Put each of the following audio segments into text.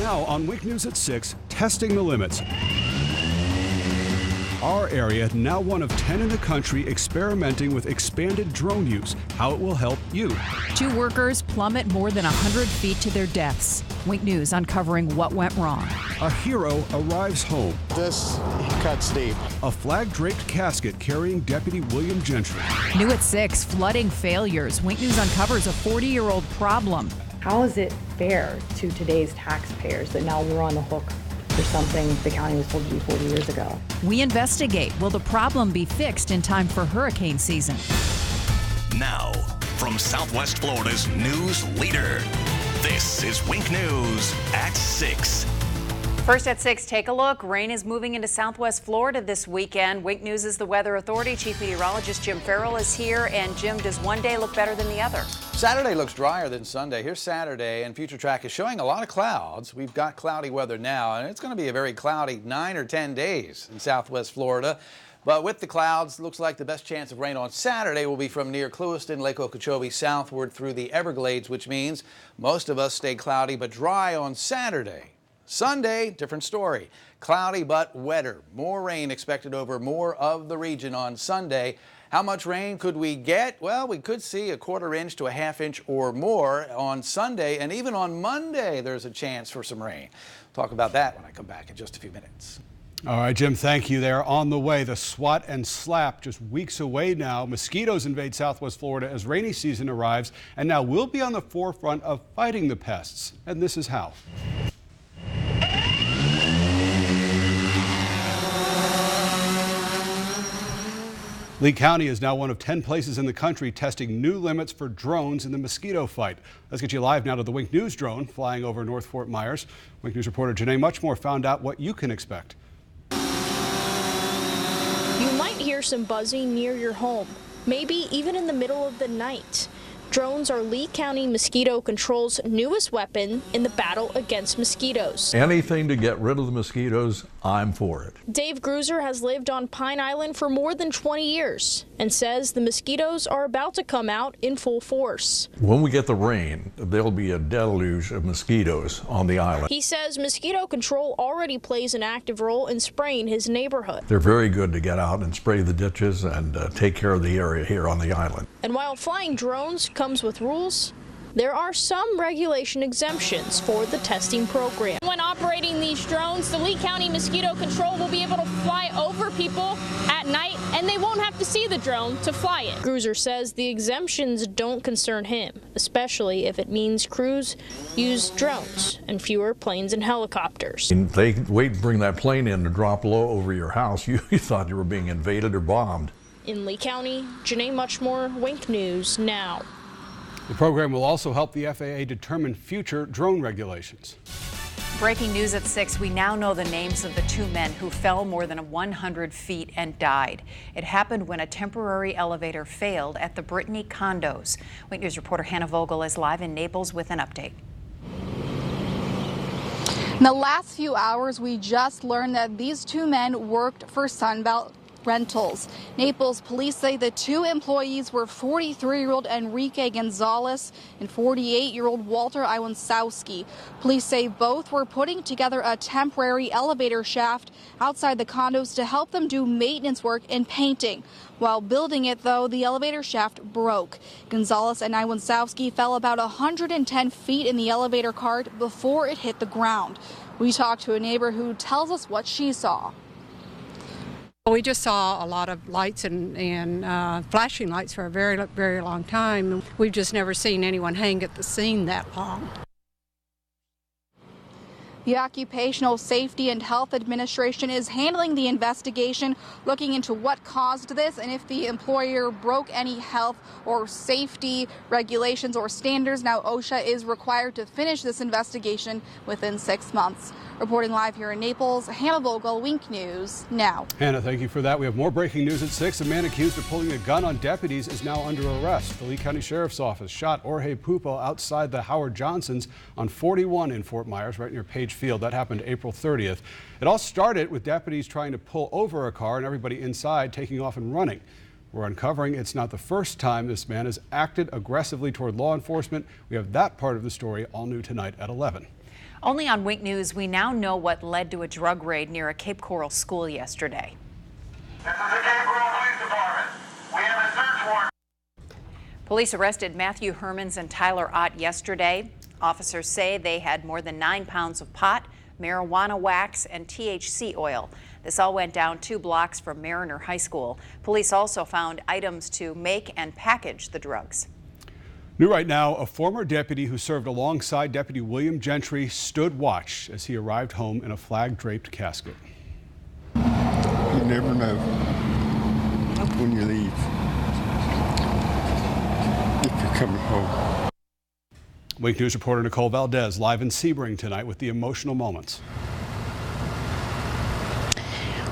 Now on Wink News at 6, testing the limits. Our area, now one of 10 in the country experimenting with expanded drone use, how it will help you. 2 workers plummet more than 100 feet to their deaths. Wink News uncovering what went wrong. A hero arrives home. This cuts deep. A flag-draped casket carrying Deputy William Gentry. New at 6, flooding failures. Wink News uncovers a 40-year-old problem. How is it fair to today's taxpayers that now we're on the hook for something the county was told to do 40 years ago? We investigate. Will the problem be fixed in time for hurricane season? Now, from Southwest Florida's news leader, this is Wink News at 6. First at 6, take a look. Rain is moving into Southwest Florida this weekend. Wink News is the Weather Authority. Chief Meteorologist Jim Farrell is here. And Jim, does one day look better than the other? Saturday looks drier than Sunday. Here's Saturday, and Future Track is showing a lot of clouds. We've got cloudy weather now, and it's going to be a very cloudy 9 or 10 days in Southwest Florida. But with the clouds, looks like the best chance of rain on Saturday will be from near Clewiston, Lake Okeechobee, southward through the Everglades, which means most of us stay cloudy but dry on Saturday. Sunday, different story. Cloudy but wetter. More rain expected over more of the region on Sunday. How much rain could we get? Well, we could see a 1/4 inch to a 1/2 inch or more on Sunday, and even on Monday there's a chance for some rain. Talk about that when I come back in just a few minutes. All right, Jim, thank you. They're on the way. The SWAT and SLAP just weeks away now. Mosquitoes invade Southwest Florida as rainy season arrives, and now we'll be on the forefront of fighting the pests. And this is how. Lee County is now one of 10 places in the country testing new limits for drones in the mosquito fight. Let's get you live now to the Wink News drone flying over North Fort Myers. Wink News reporter Janae Muchmore found out what you can expect. You might hear some buzzing near your home, maybe even in the middle of the night. Drones are Lee County Mosquito Control's newest weapon in the battle against mosquitoes. Anything to get rid of the mosquitoes, I'm for it. Dave Gruser has lived on Pine Island for more than 20 years and says the mosquitoes are about to come out in full force. When we get the rain, there'll be a deluge of mosquitoes on the island. He says mosquito control already plays an active role in spraying his neighborhood. They're very good to get out and spray the ditches and take care of the area here on the island. And while flying drones comes with rules, there are some regulation exemptions for the testing program. When operating these drones, the Lee County Mosquito Control will be able to fly over people at night, and they won't have to see the drone to fly it. Gruser says the exemptions don't concern him, especially if it means crews use drones and fewer planes and helicopters. And they wait to bring that plane in to drop low over your house. You thought you were being invaded or bombed. In Lee County, Janae Muchmore, Wink News Now. The program will also help the FAA determine future drone regulations. Breaking news at 6, we now know the names of the 2 men who fell more than 100 feet and died. It happened when a temporary elevator failed at the Brittany condos. Wink News reporter Hannah Vogel is live in Naples with an update. In the last few hours, we just learned that these 2 men worked for Sunbelt Rentals. Naples police say the 2 employees were 43-year-old Enrique Gonzalez and 48-year-old Walter Iwansowski. Police say both were putting together a temporary elevator shaft outside the condos to help them do maintenance work and painting. While building it, though, the elevator shaft broke. Gonzalez and Iwansowski fell about 110 feet in the elevator cart before it hit the ground. We talked to a neighbor who tells us what she saw. We just saw a lot of lights and flashing lights for a very long time. We've just never seen anyone hang at the scene that long. The Occupational Safety and Health Administration is handling the investigation, looking into what caused this and if the employer broke any health or safety regulations or standards. Now, OSHA is required to finish this investigation within 6 months. Reporting live here in Naples, Hannah Vogel, Wink News Now. Hannah, thank you for that. We have more breaking news at 6. A man accused of pulling a gun on deputies is now under arrest. The Lee County Sheriff's Office shot Jorge Pupo outside the Howard Johnsons on 41 in Fort Myers, right near Page Field. That happened April 30th. It all started with deputies trying to pull over a car and everybody inside taking off and running. We're uncovering it's not the first time this man has acted aggressively toward law enforcement. We have that part of the story all new tonight at 11. Only on Wink News, we now know what led to a drug raid near a Cape Coral school yesterday. This is the Cape Coral Police Department. We have a search warrant. Police arrested Matthew Hermans and Tyler Ott yesterday. Officers say they had more than 9 pounds of pot, marijuana wax, and THC oil. This all went down 2 blocks from Mariner High School. Police also found items to make and package the drugs. New right now, a former deputy who served alongside Deputy William Gentry stood watch as he arrived home in a flag-draped casket. You never know when you leave if you're coming home. Wink News reporter Nicole Valdez live in Sebring tonight with the emotional moments.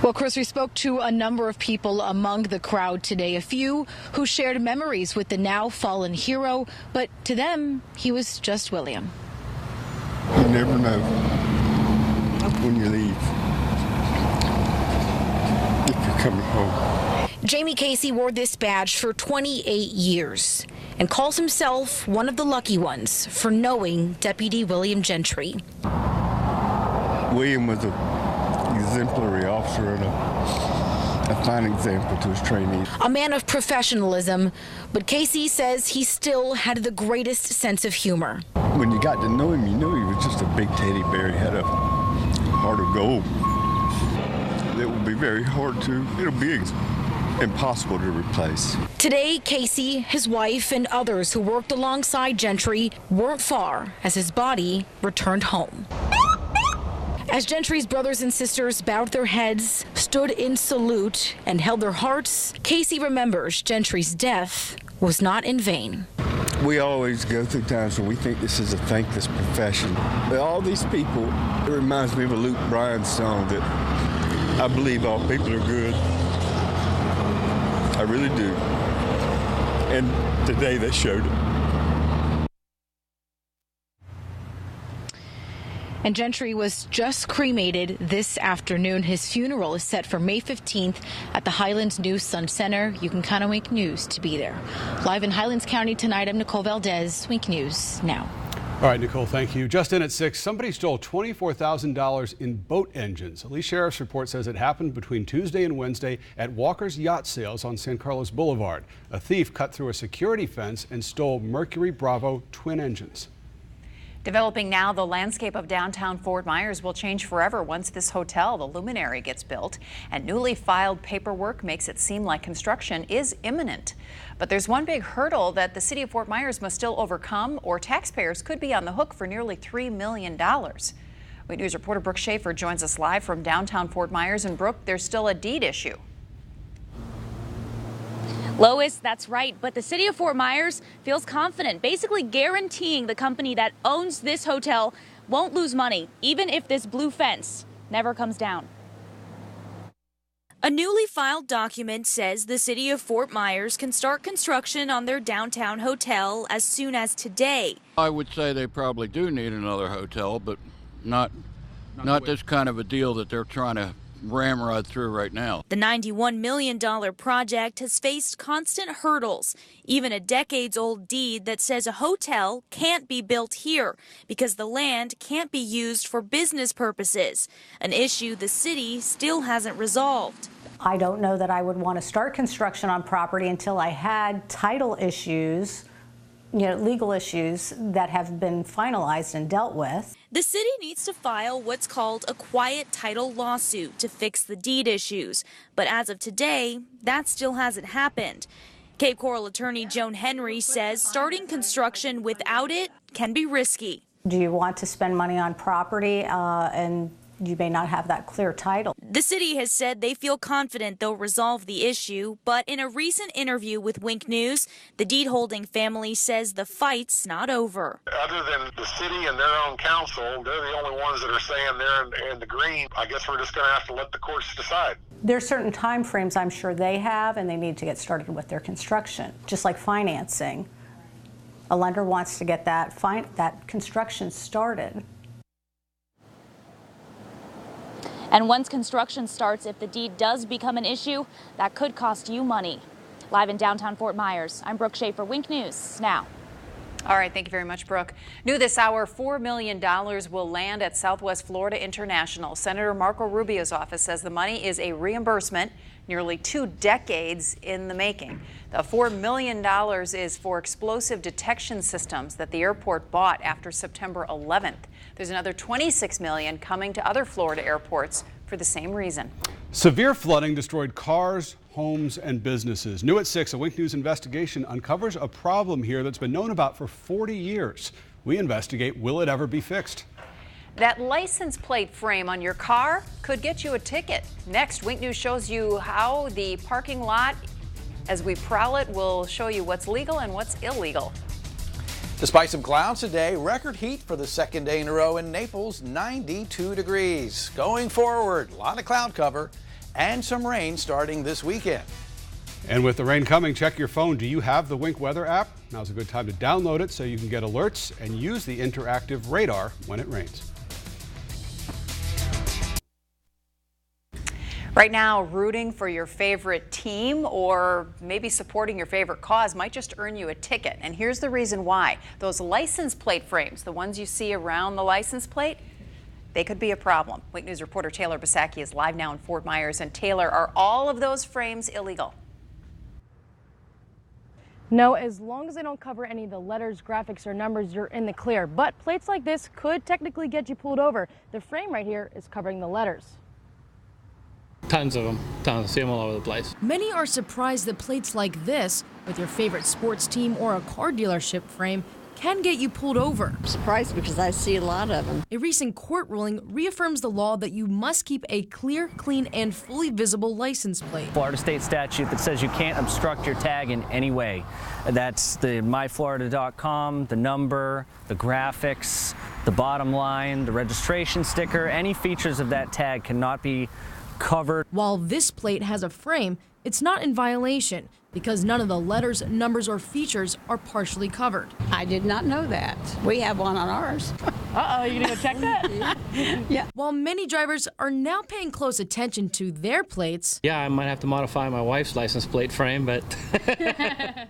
Well, Chris, we spoke to a number of people among the crowd today, a few who shared memories with the now fallen hero, but to them, he was just William. You never know when you leave if you're coming home. Jamie Casey wore this badge for 28 years and calls himself one of the lucky ones for knowing Deputy William Gentry. William was an exemplary officer and a fine example to his trainees. A man of professionalism, but Casey says he still had the greatest sense of humor. When you got to know him, you knew he was just a big teddy bear. He had a heart of gold. It will be very hard to, it'll be impossible to replace. Today, Casey, his wife, and others who worked alongside Gentry weren't far as his body returned home. As Gentry's brothers and sisters bowed their heads, stood in salute, and held their hearts, Casey remembers Gentry's death was not in vain. We always go through times when we think this is a thankless profession. But all these people, it reminds me of a Luke Bryan song that I believe all people are good. I really do. And today they showed it. And Gentry was just cremated this afternoon. His funeral is set for May 15th at the Highlands News Sun Center. You can count on Wink News to be there. Live in Highlands County tonight, I'm Nicole Valdez, Wink News Now. All right, Nicole, thank you. Just in at 6, somebody stole $24,000 in boat engines. A Lee Sheriff's report says it happened between Tuesday and Wednesday at Walker's Yacht Sales on San Carlos Boulevard. A thief cut through a security fence and stole Mercury Bravo twin engines. Developing now, the landscape of downtown Fort Myers will change forever once this hotel, the Luminary, gets built. And newly filed paperwork makes it seem like construction is imminent. But there's one big hurdle that the city of Fort Myers must still overcome, or taxpayers could be on the hook for nearly $3 million. Wink News reporter Brooke Schaefer joins us live from downtown Fort Myers. And Brooke, there's still a deed issue. Lois, that's right, but the city of Fort Myers feels confident, basically guaranteeing the company that owns this hotel won't lose money, even if this blue fence never comes down. A newly filed document says the city of Fort Myers can start construction on their downtown hotel as soon as today. I would say they probably do need another hotel, but not this kind of a deal that they're trying to ramrod through right now. The $91 million project has faced constant hurdles, even a decades-old deed that says a hotel can't be built here because the land can't be used for business purposes, an issue the city still hasn't resolved. I don't know that I would want to start construction on property until I had title issues, legal issues that have been finalized and dealt with. The city needs to file what's called a quiet title lawsuit to fix the deed issues. But as of today, that still hasn't happened. Cape Coral attorney Joan Henry says starting construction without it can be risky. Do you want to spend money on property and you may not have that clear title? The city has said they feel confident they'll resolve the issue, but in a recent interview with Wink News, the deed-holding family says the fight's not over. Other than the city and their own council, they're the only ones that are saying they're in the green. I guess we're just going to have to let the courts decide. There's certain time frames I'm sure they have, and they need to get started with their construction, just like financing. A lender wants to get that construction started. And once construction starts, if the deed does become an issue, that could cost you money. Live in downtown Fort Myers, I'm Brooke Schaefer, Wink News Now. All right, thank you very much, Brooke. New this hour, $4 million will land at Southwest Florida International. Senator Marco Rubio's office says the money is a reimbursement nearly 2 decades in the making. The $4 million is for explosive detection systems that the airport bought after September 11th. There's another $26 million coming to other Florida airports for the same reason. Severe flooding destroyed cars, homes, and businesses. New at 6, a Wink News investigation uncovers a problem here that's been known about for 40 years. We investigate, will it ever be fixed? That license plate frame on your car could get you a ticket. Next, Wink News shows you how the parking lot, as we prowl it, will show you what's legal and what's illegal. Despite some clouds today, record heat for the second day in a row in Naples, 92 degrees. Going forward, a lot of cloud cover and some rain starting this weekend. And with the rain coming, check your phone. Do you have the Wink Weather app? Now's a good time to download it so you can get alerts and use the interactive radar when it rains. Right now, rooting for your favorite team or maybe supporting your favorite cause might just earn you a ticket. And here's the reason why. Those license plate frames, the ones you see around the license plate, they could be a problem. Wink News reporter Taylor Bisacki is live now in Fort Myers. And Taylor, are all of those frames illegal? No, as long as they don't cover any of the letters, graphics, or numbers, you're in the clear. But plates like this could technically get you pulled over. The frame right here is covering the letters. Tons of them. Tons. See them all over the place. Many are surprised that plates like this, with your favorite sports team or a car dealership frame, can get you pulled over. I'm surprised because I see a lot of them. A recent court ruling reaffirms the law that you must keep a clear, clean, and fully visible license plate. Florida state statute that says you can't obstruct your tag in any way. That's the myflorida.com, the number, the graphics, the bottom line, the registration sticker. Any features of that tag cannot be covered. While this plate has a frame, it's not in violation because none of the letters, numbers, or features are partially covered. I did not know that. We have one on ours. Uh-oh, you gonna go check that? Yeah. While many drivers are now paying close attention to their plates. Yeah, I might have to modify my wife's license plate frame, but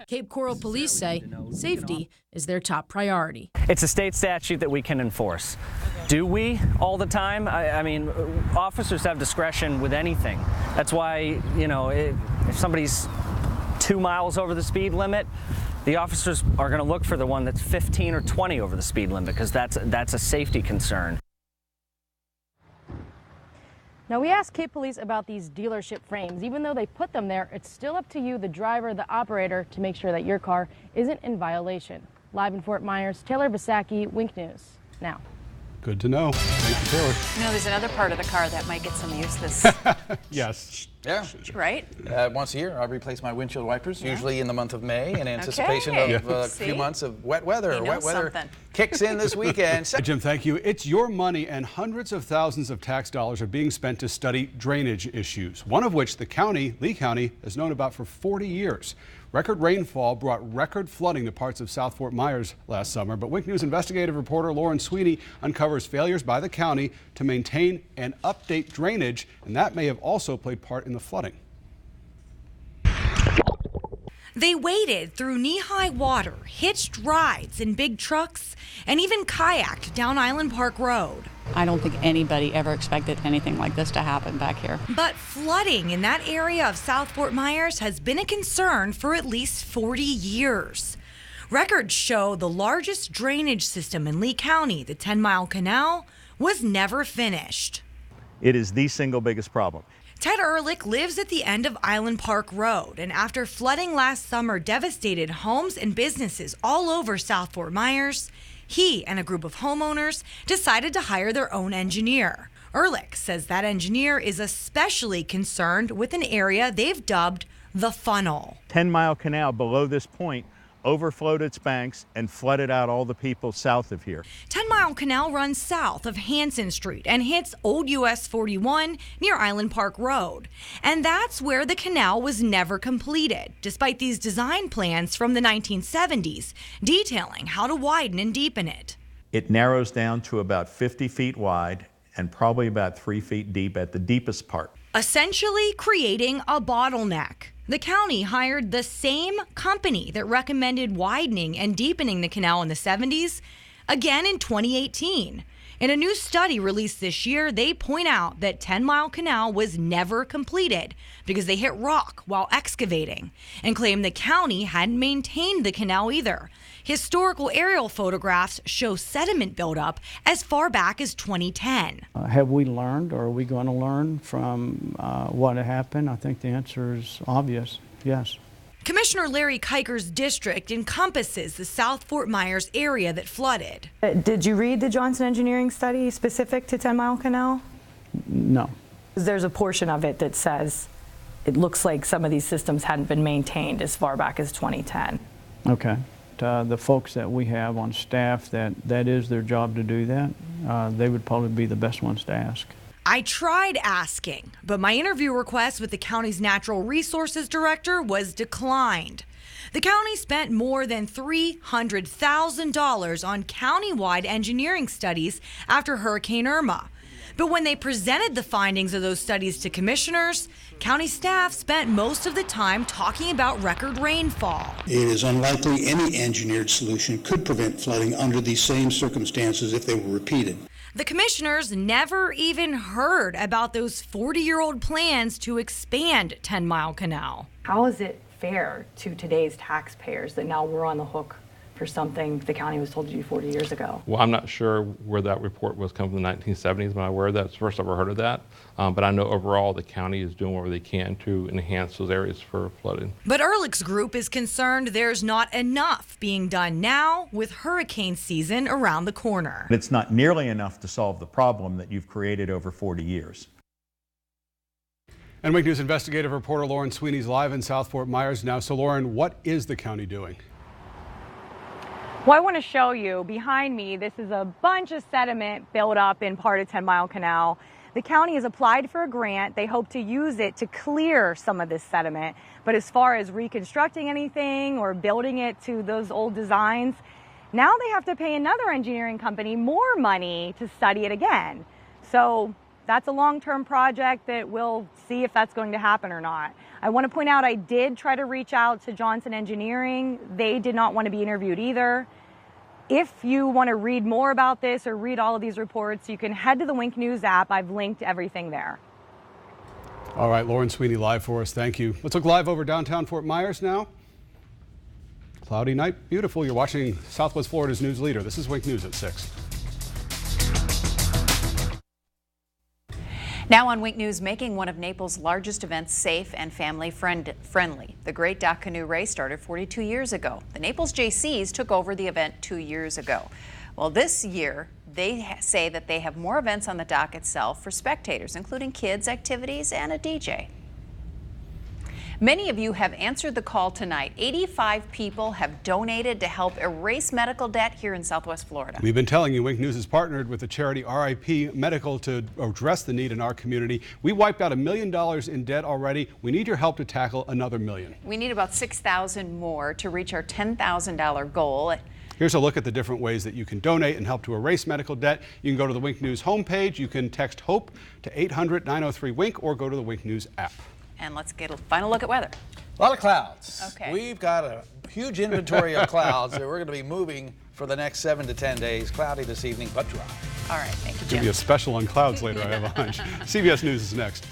Cape Coral police say safety is their top priority. It's a state statute that we can enforce. Do we all the time? I mean, officers have discretion with anything. That's why, you know, if somebody's 2 miles over the speed limit, the officers are going to look for the one that's 15 or 20 over the speed limit because that's a safety concern. Now, we asked Cape Police about these dealership frames. Even though they put them there, it's still up to you, the driver, the operator, to make sure that your car isn't in violation. Live in Fort Myers, Taylor Bisacki, Wink News Now. Good to know. Thank you, Taylor. You know, there's another part of the car that might get some use this. Yes. Yeah. Right? Once a year, I replace my windshield wipers, usually in the month of May, in anticipation of a few months of wet weather. Wet weather kicks in this weekend. Jim, thank you. It's your money, and hundreds of thousands of tax dollars are being spent to study drainage issues, one of which the county, Lee County, has known about for 40 years. Record rainfall brought record flooding to parts of South Fort Myers last summer, but Wink News investigative reporter Lauren Sweeney uncovers failures by the county to maintain and update drainage, and that may have also played part in the flooding. They waded through knee-high water, hitched rides in big trucks, and even kayaked down Island Park Road. I don't think anybody ever expected anything like this to happen back here. But flooding in that area of South Fort Myers has been a concern for at least 40 years. Records show the largest drainage system in Lee County, the 10-Mile Canal, was never finished. It is the single biggest problem. Ted Ehrlich lives at the end of Island Park Road, and after flooding last summer devastated homes and businesses all over South Fort Myers, he and a group of homeowners decided to hire their own engineer. Ehrlich says that engineer is especially concerned with an area they've dubbed the funnel. 10-Mile Canal below this point overflowed its banks and flooded out all the people south of here. 10-Mile Canal runs south of Hanson Street and hits Old US 41 near Island Park Road. And that's where the canal was never completed, despite these design plans from the 1970s detailing how to widen and deepen it. It narrows down to about 50 feet wide and probably about 3 feet deep at the deepest part. essentially creating a bottleneck. The county hired the same company that recommended widening and deepening the canal in the 70s again in 2018. In a new study released this year, they point out that 10 Mile Canal was never completed because they hit rock while excavating, and claim the county hadn't maintained the canal either. Historical aerial photographs show sediment buildup as far back as 2010. Have we learned, or are we going to learn from what happened? I think the answer is obvious, yes. Commissioner Larry Kiker's district encompasses the South Fort Myers area that flooded. Did you read the Johnson Engineering study specific to 10 Mile Canal? No. There's a portion of it that says it looks like some of these systems hadn't been maintained as far back as 2010. Okay. The folks that we have on staff that is their job to do that, they would probably be the best ones to ask. I tried asking, but my interview request with the county's natural resources director was declined. The county spent more than $300,000 on countywide engineering studies after Hurricane Irma. But when they presented the findings of those studies to commissioners, county staff spent most of the time talking about record rainfall. It is unlikely any engineered solution could prevent flooding under these same circumstances if they were repeated. The commissioners never even heard about those 40-year-old plans to expand 10 Mile Canal. How is it fair to today's taxpayers that now we're on the hook for something the county was told to do 40 years ago? Well, I'm not sure where that report was coming from the 1970s, but I'm aware that's the first I've ever heard of that. But I know overall the county is doing whatever they can to enhance those areas for flooding. But Ehrlich's group is concerned there's not enough being done now with hurricane season around the corner. It's not nearly enough to solve the problem that you've created over 40 years. And Wink News investigative reporter Lauren Sweeney's live in South Fort Myers now. So Lauren, what is the county doing? Well, I want to show you behind me, this is a bunch of sediment built up in part of 10 Mile Canal. The county has applied for a grant. They hope to use it to clear some of this sediment. But as far as reconstructing anything or building it to those old designs, now they have to pay another engineering company more money to study it again. So that's a long-term project that we'll see if that's going to happen or not. I want to point out I did try to reach out to Johnson Engineering. They did not want to be interviewed either. If you want to read more about this or read all of these reports, you can head to the Wink News app. I've linked everything there. All right, Lauren Sweeney live for us. Thank you. Let's look live over downtown Fort Myers now. Cloudy night, beautiful. You're watching Southwest Florida's news leader. This is Wink News at 6. Now on Wink News, making one of Naples' largest events safe and family friendly. The Great Dock Canoe Race started 42 years ago. The Naples Jaycees took over the event 2 years ago. Well, this year, they say that they have more events on the dock itself for spectators, including kids' activities and a DJ. Many of you have answered the call tonight. 85 people have donated to help erase medical debt here in Southwest Florida. We've been telling you, Wink News has partnered with the charity RIP Medical to address the need in our community. We wiped out $1 million in debt already. We need your help to tackle another $1 million. We need about 6,000 more to reach our $10,000 goal. Here's a look at the different ways that you can donate and help to erase medical debt. You can go to the Wink News homepage. You can text HOPE to 800-903-WINK or go to the Wink News app. And let's get a final look at weather. A lot of clouds. Okay. We've got a huge inventory of clouds that we're going to be moving for the next 7 to 10 days. Cloudy this evening, but dry. All right, thank you, Jim. Give you a special on clouds later, I have a hunch. CBS News is next.